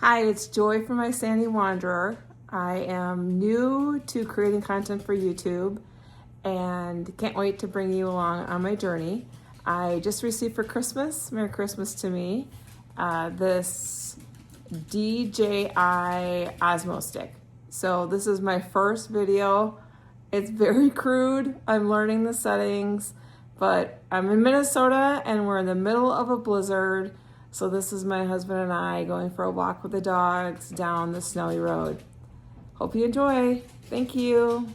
Hi, it's Joy from My Sandy Wanderer. I am new to creating content for YouTube and can't wait to bring you along on my journey. I just received for Christmas, Merry Christmas to me, this DJI Osmo stick. So this is my first video. It's very crude. I'm learning the settings, but I'm in Minnesota and we're in the middle of a blizzard. So this is my husband and I going for a walk with the dogs down the snowy road. Hope you enjoy. Thank you.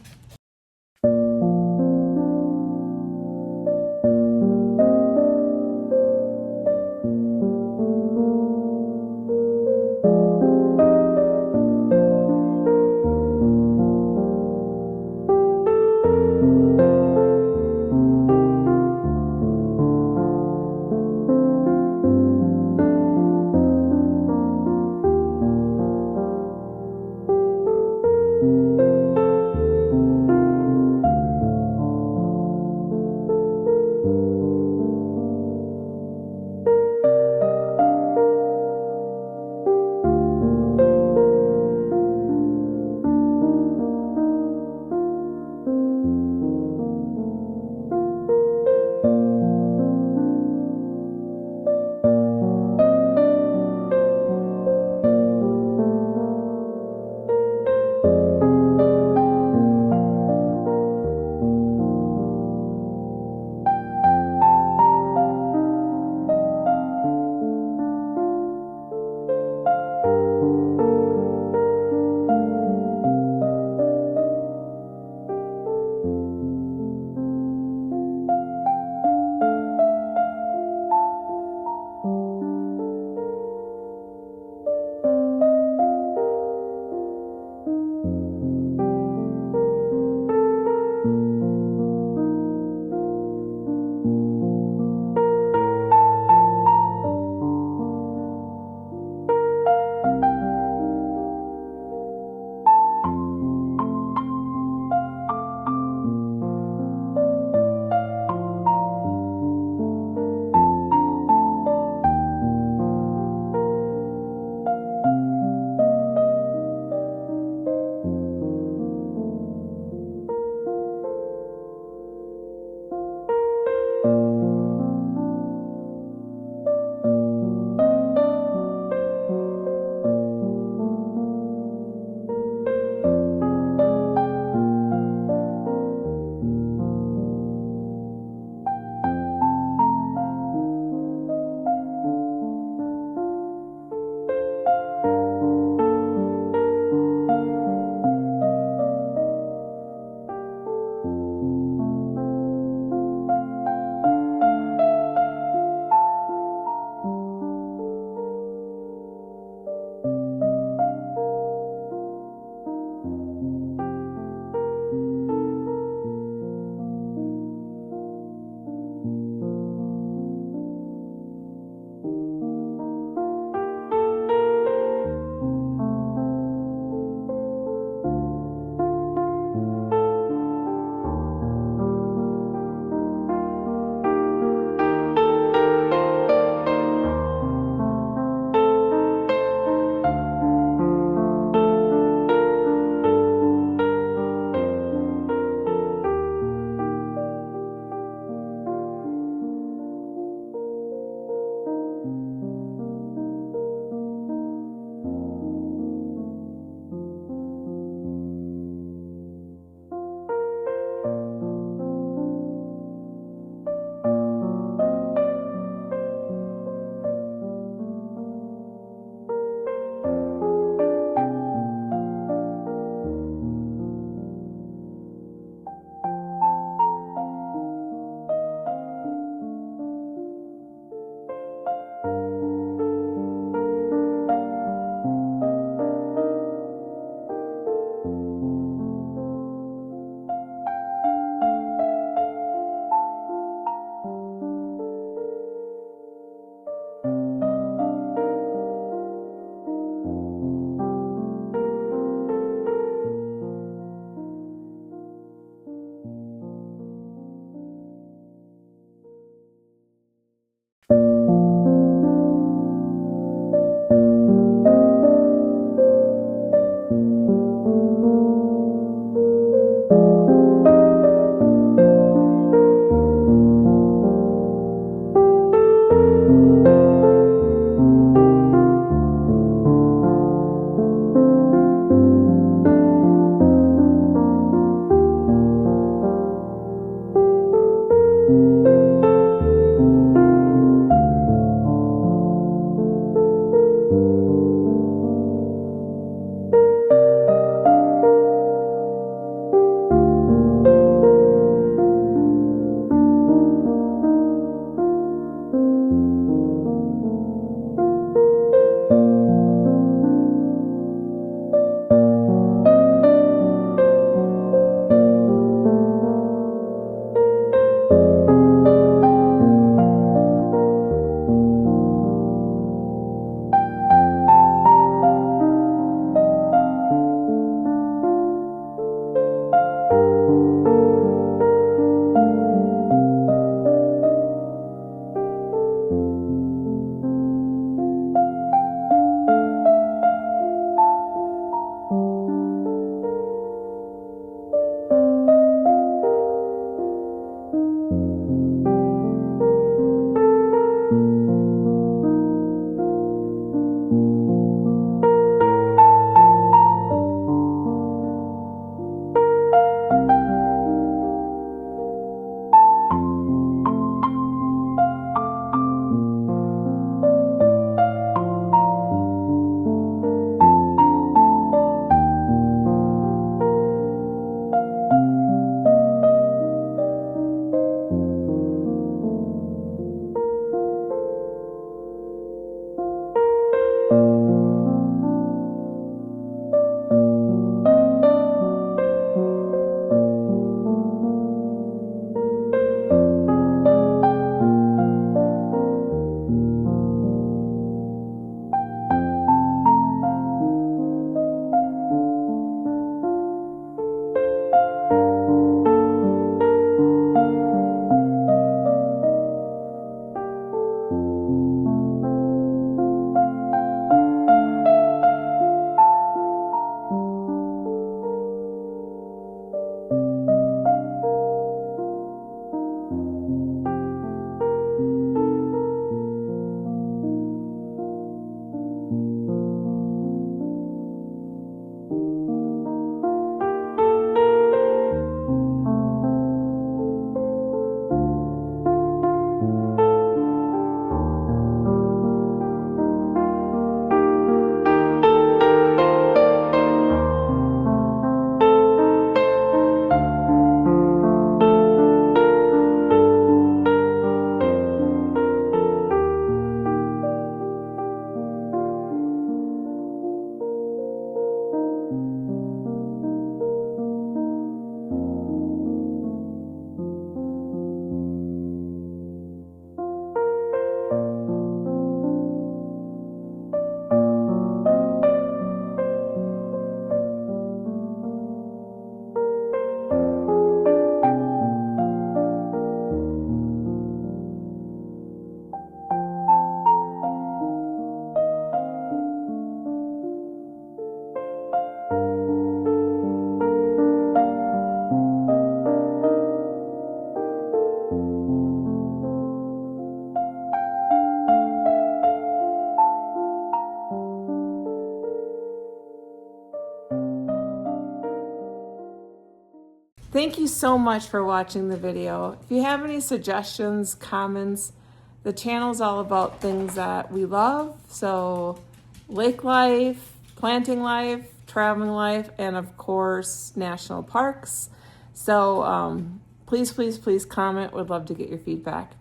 Thank you so much for watching the video. If you have any suggestions, comments, the channel's all about things that we love. So lake life, planting life, traveling life, and of course, national parks. So please, please, please comment. Would love to get your feedback.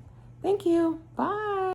Thank you. Bye.